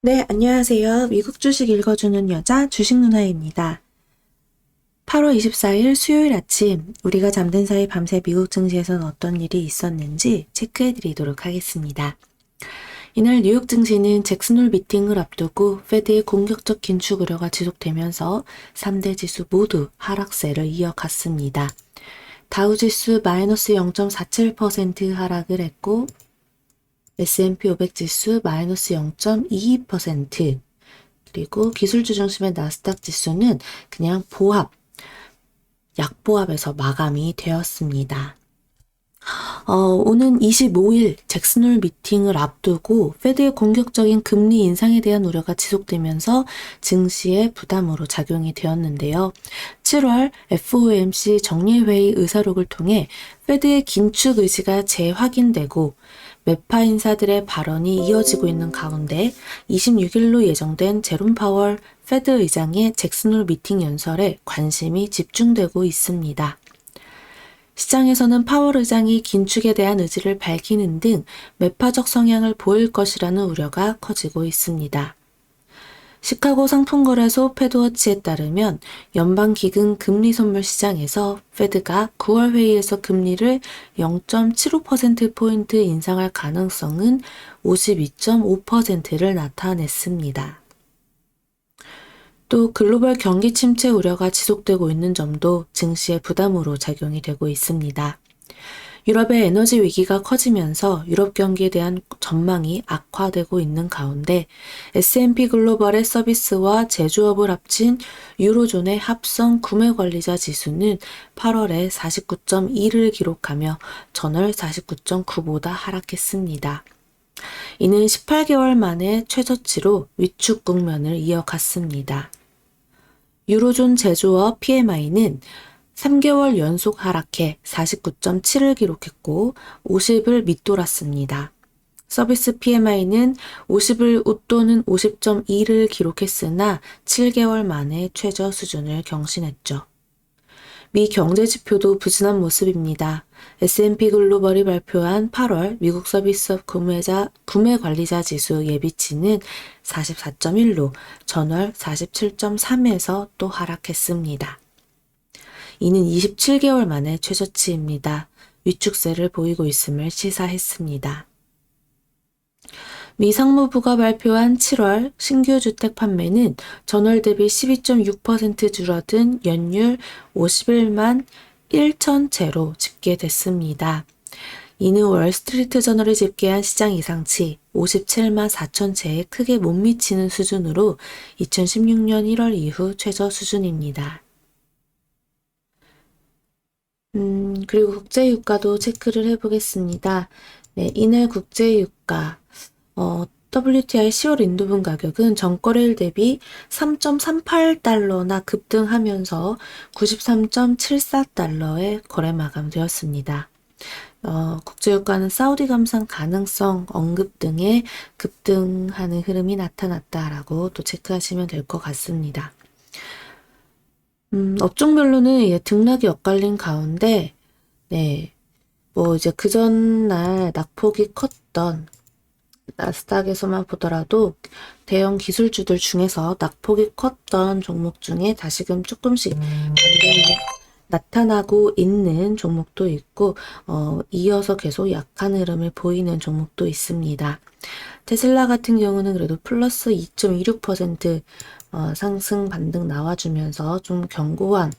네, 안녕하세요. 미국 주식 읽어주는 여자 주식 누나입니다. 8월 24일 수요일 아침, 우리가 잠든 사이 밤새 미국 증시에서는 어떤 일이 있었는지 체크해 드리도록 하겠습니다. 이날 뉴욕 증시는 잭슨홀 미팅을 앞두고 페드의 공격적 긴축 우려가 지속되면서 3대 지수 모두 하락세를 이어갔습니다. 다우지수 마이너스 0.47% 하락을 했고 S&P 500 지수 마이너스 0.22%, 그리고 기술주 중심의 나스닥 지수는 그냥 약보합에서 마감이 되었습니다. 오는 25일 잭슨홀 미팅을 앞두고 페드의 공격적인 금리 인상에 대한 우려가 지속되면서 증시의 부담으로 작용이 되었는데요. 7월 FOMC 정례회의 의사록을 통해 페드의 긴축 의지가 재확인되고 매파 인사들의 발언이 이어지고 있는 가운데 26일로 예정된 제롬 파월 페드 의장의 잭슨홀 미팅 연설에 관심이 집중되고 있습니다. 시장에서는 파월 의장이 긴축에 대한 의지를 밝히는 등 매파적 성향을 보일 것이라는 우려가 커지고 있습니다. 시카고 상품거래소 패드워치에 따르면 연방기금 금리선물 시장에서 페드가 9월 회의에서 금리를 0.75%포인트 인상할 가능성은 52.5%를 나타냈습니다. 또 글로벌 경기 침체 우려가 지속되고 있는 점도 증시의 부담으로 작용이 되고 있습니다. 유럽의 에너지 위기가 커지면서 유럽 경기에 대한 전망이 악화되고 있는 가운데 S&P 글로벌의 서비스와 제조업을 합친 유로존의 합성 구매관리자 지수는 8월에 49.2를 기록하며 전월 49.9보다 하락했습니다. 이는 18개월 만에 최저치로 위축 국면을 이어갔습니다. 유로존 제조업 PMI는 3개월 연속 하락해 49.7을 기록했고 50을 밑돌았습니다. 서비스 PMI는 50을 웃도는 50.2를 기록했으나 7개월 만에 최저 수준을 경신했죠. 미 경제 지표도 부진한 모습입니다. S&P 글로벌이 발표한 8월 미국 서비스업 구매 관리자 지수 예비치는 44.1로 전월 47.3에서 또 하락했습니다. 이는 27개월 만에 최저치입니다. 위축세를 보이고 있음을 시사했습니다. 미 상무부가 발표한 7월 신규 주택 판매는 전월 대비 12.6% 줄어든 연율 51만 1천 채로 집계됐습니다. 이는 월스트리트 저널이 집계한 시장 이상치 57만 4천 채에 크게 못 미치는 수준으로 2016년 1월 이후 최저 수준입니다. 그리고 국제유가도 체크를 해보겠습니다. 네, 이날 국제유가 WTI 10월 인도분 가격은 전거래일 대비 3.38달러나 급등하면서 93.74달러에 거래 마감되었습니다. 국제유가는 사우디 감산 가능성 언급 등의 급등하는 흐름이 나타났다라고 또 체크하시면 될 것 같습니다. 업종별로는 등락이 엇갈린 가운데, 네, 이제 그 전날 낙폭이 컸던 나스닥에서만 보더라도 대형 기술주들 중에서 낙폭이 컸던 종목 중에 다시금 조금씩 나타나고 있는 종목도 있고, 이어서 계속 약한 흐름을 보이는 종목도 있습니다. 테슬라 같은 경우는 그래도 플러스 2.26% 상승 반등 나와주면서 좀 견고한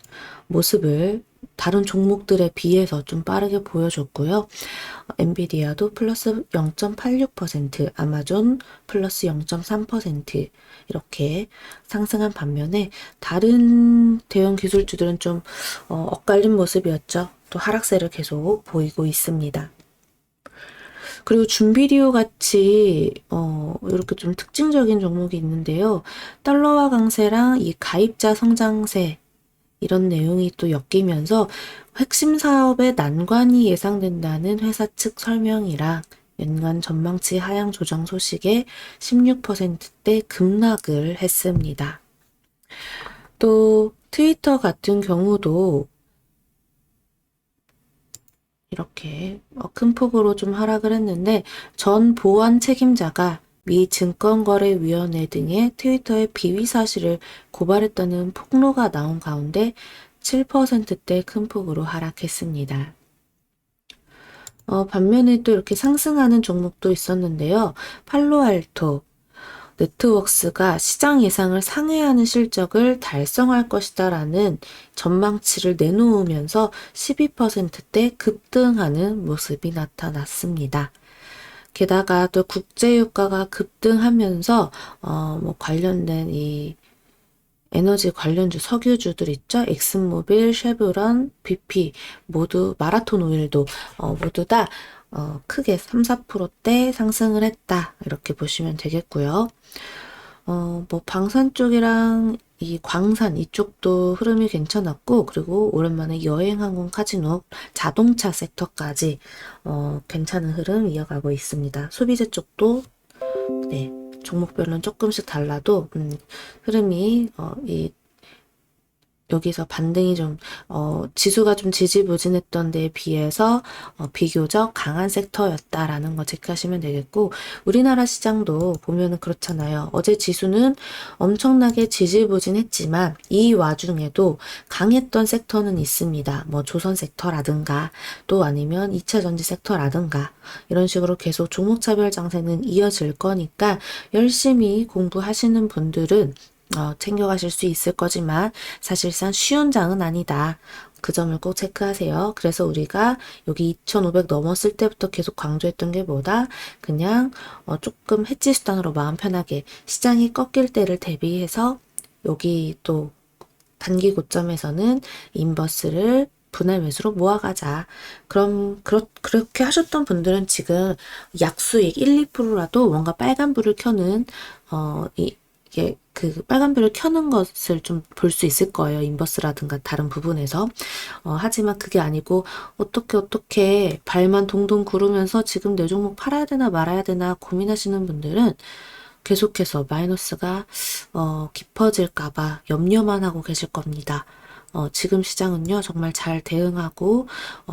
모습을 다른 종목들에 비해서 좀 빠르게 보여줬고요. 엔비디아도 플러스 0.86%, 아마존 플러스 0.3% 이렇게 상승한 반면에 다른 대형 기술주들은 좀 엇갈린 모습이었죠. 또 하락세를 계속 보이고 있습니다. 그리고 준비디오 같이 이렇게 좀 특징적인 종목이 있는데요. 달러화 강세랑 이 가입자 성장세 이런 내용이 또 엮이면서 핵심 사업의 난관이 예상된다는 회사 측 설명이랑 연간 전망치 하향 조정 소식에 16%대 급락을 했습니다. 또 트위터 같은 경우도 이렇게 큰 폭으로 좀 하락을 했는데 전 보안 책임자가 미 증권거래위원회 등의 트위터의 비위 사실을 고발했다는 폭로가 나온 가운데 7%대 큰 폭으로 하락했습니다. 반면에 또 이렇게 상승하는 종목도 있었는데요. 팔로알토 네트워크스가 시장 예상을 상회하는 실적을 달성할 것이다라는 전망치를 내놓으면서 12%대 급등하는 모습이 나타났습니다. 게다가 또 국제유가가 급등하면서 뭐 관련된 이 에너지 관련주 석유주들 있죠. 엑슨모빌, 쉐브론, BP 모두 마라톤 오일도 모두 다 크게 3, 4%대 상승을 했다. 이렇게 보시면 되겠고요. 뭐 방산 쪽이랑 이 광산 이쪽도 흐름이 괜찮았고, 그리고 오랜만에 여행, 항공, 카지노, 자동차 섹터까지 괜찮은 흐름 이어가고 있습니다. 소비재 쪽도 네, 종목별로는 조금씩 달라도 흐름이 여기서 반등이 좀 지수가 좀 지지부진했던 데에 비해서 비교적 강한 섹터였다라는 거 체크하시면 되겠고, 우리나라 시장도 보면은 그렇잖아요. 어제 지수는 엄청나게 지지부진했지만 이 와중에도 강했던 섹터는 있습니다. 뭐 조선 섹터라든가 또 아니면 2차 전지 섹터라든가 이런 식으로 계속 종목차별 장세는 이어질 거니까 열심히 공부하시는 분들은 챙겨가실 수 있을 거지만 사실상 쉬운 장은 아니다. 그 점을 꼭 체크하세요. 그래서 우리가 여기 2,500 넘었을 때부터 계속 강조했던 게 뭐다? 그냥 조금 해지 수단으로 마음 편하게 시장이 꺾일 때를 대비해서 여기 또 단기 고점에서는 인버스를 분할 매수로 모아가자. 그럼 그렇게 하셨던 분들은 지금 약수익 1, 2%라도 뭔가 빨간불을 켜는 이게 그 빨간불을 켜는 것을 좀 볼 수 있을 거예요. 인버스라든가 다른 부분에서. 하지만 그게 아니고 어떻게 발만 동동 구르면서 지금 내 종목 팔아야 되나 말아야 되나 고민하시는 분들은 계속해서 마이너스가 깊어질까봐 염려만 하고 계실 겁니다. 지금 시장은요, 정말 잘 대응하고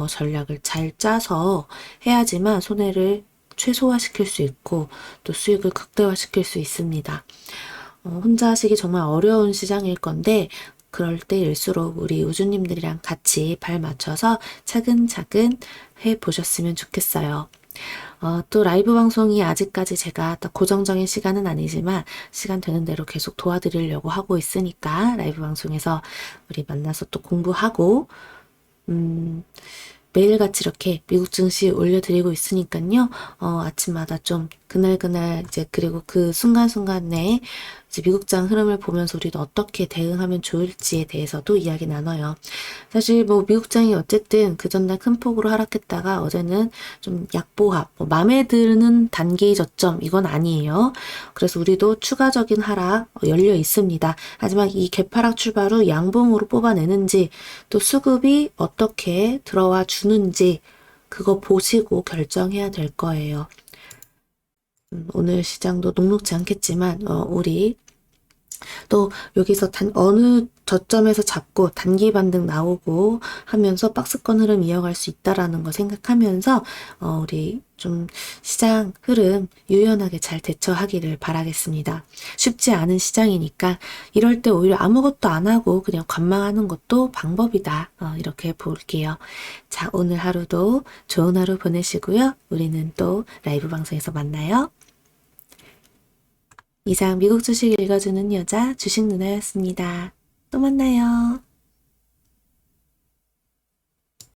전략을 잘 짜서 해야지만 손해를 최소화시킬 수 있고 또 수익을 극대화시킬 수 있습니다. 혼자 하시기 정말 어려운 시장일 건데 그럴 때일수록 우리 우주님들이랑 같이 발 맞춰서 차근차근 해보셨으면 좋겠어요. 또 라이브 방송이 아직까지 제가 딱 고정적인 시간은 아니지만 시간 되는 대로 계속 도와드리려고 하고 있으니까 라이브 방송에서 우리 만나서 또 공부하고 매일같이 이렇게 미국 증시 올려드리고 있으니까요. 아침마다 좀 그날 이제 그리고 그 순간순간에 이제 미국장 흐름을 보면서 우리도 어떻게 대응하면 좋을지에 대해서도 이야기 나눠요. 사실 뭐 미국장이 어쨌든 그 전날 큰 폭으로 하락했다가 어제는 좀 약보합, 뭐 마음에 드는 단기 저점 이건 아니에요. 그래서 우리도 추가적인 하락 열려 있습니다. 하지만 이 개파락 출발 후 양봉으로 뽑아내는지 또 수급이 어떻게 들어와 주는지 그거 보시고 결정해야 될 거예요. 오늘 시장도 녹록지 않겠지만 우리 또 여기서 어느 저점에서 잡고 단기 반등 나오고 하면서 박스권 흐름 이어갈 수 있다라는 거 생각하면서 우리 좀 시장 흐름 유연하게 잘 대처하기를 바라겠습니다. 쉽지 않은 시장이니까 이럴 때 오히려 아무것도 안 하고 그냥 관망하는 것도 방법이다. 이렇게 볼게요. 자, 오늘 하루도 좋은 하루 보내시고요. 우리는 또 라이브 방송에서 만나요. 이상 미국 주식 읽어주는 여자 주식 누나였습니다. 또 만나요.